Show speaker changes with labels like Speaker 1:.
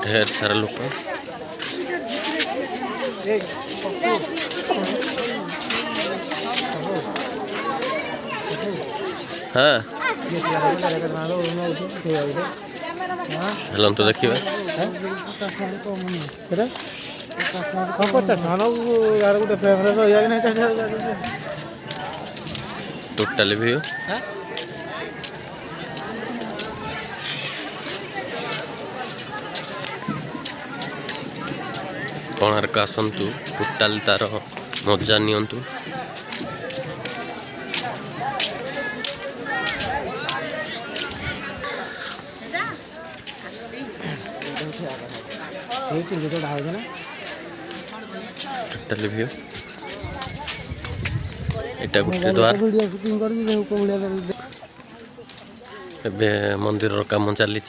Speaker 1: ढेर सारा लोग हाँ चलो तो देखिए टोटल व्यू कोणार्क आसतु टोटाल तार मजा नियंतु टोटाल व्यू एटा गुटे द्वार मंदिर काम चली।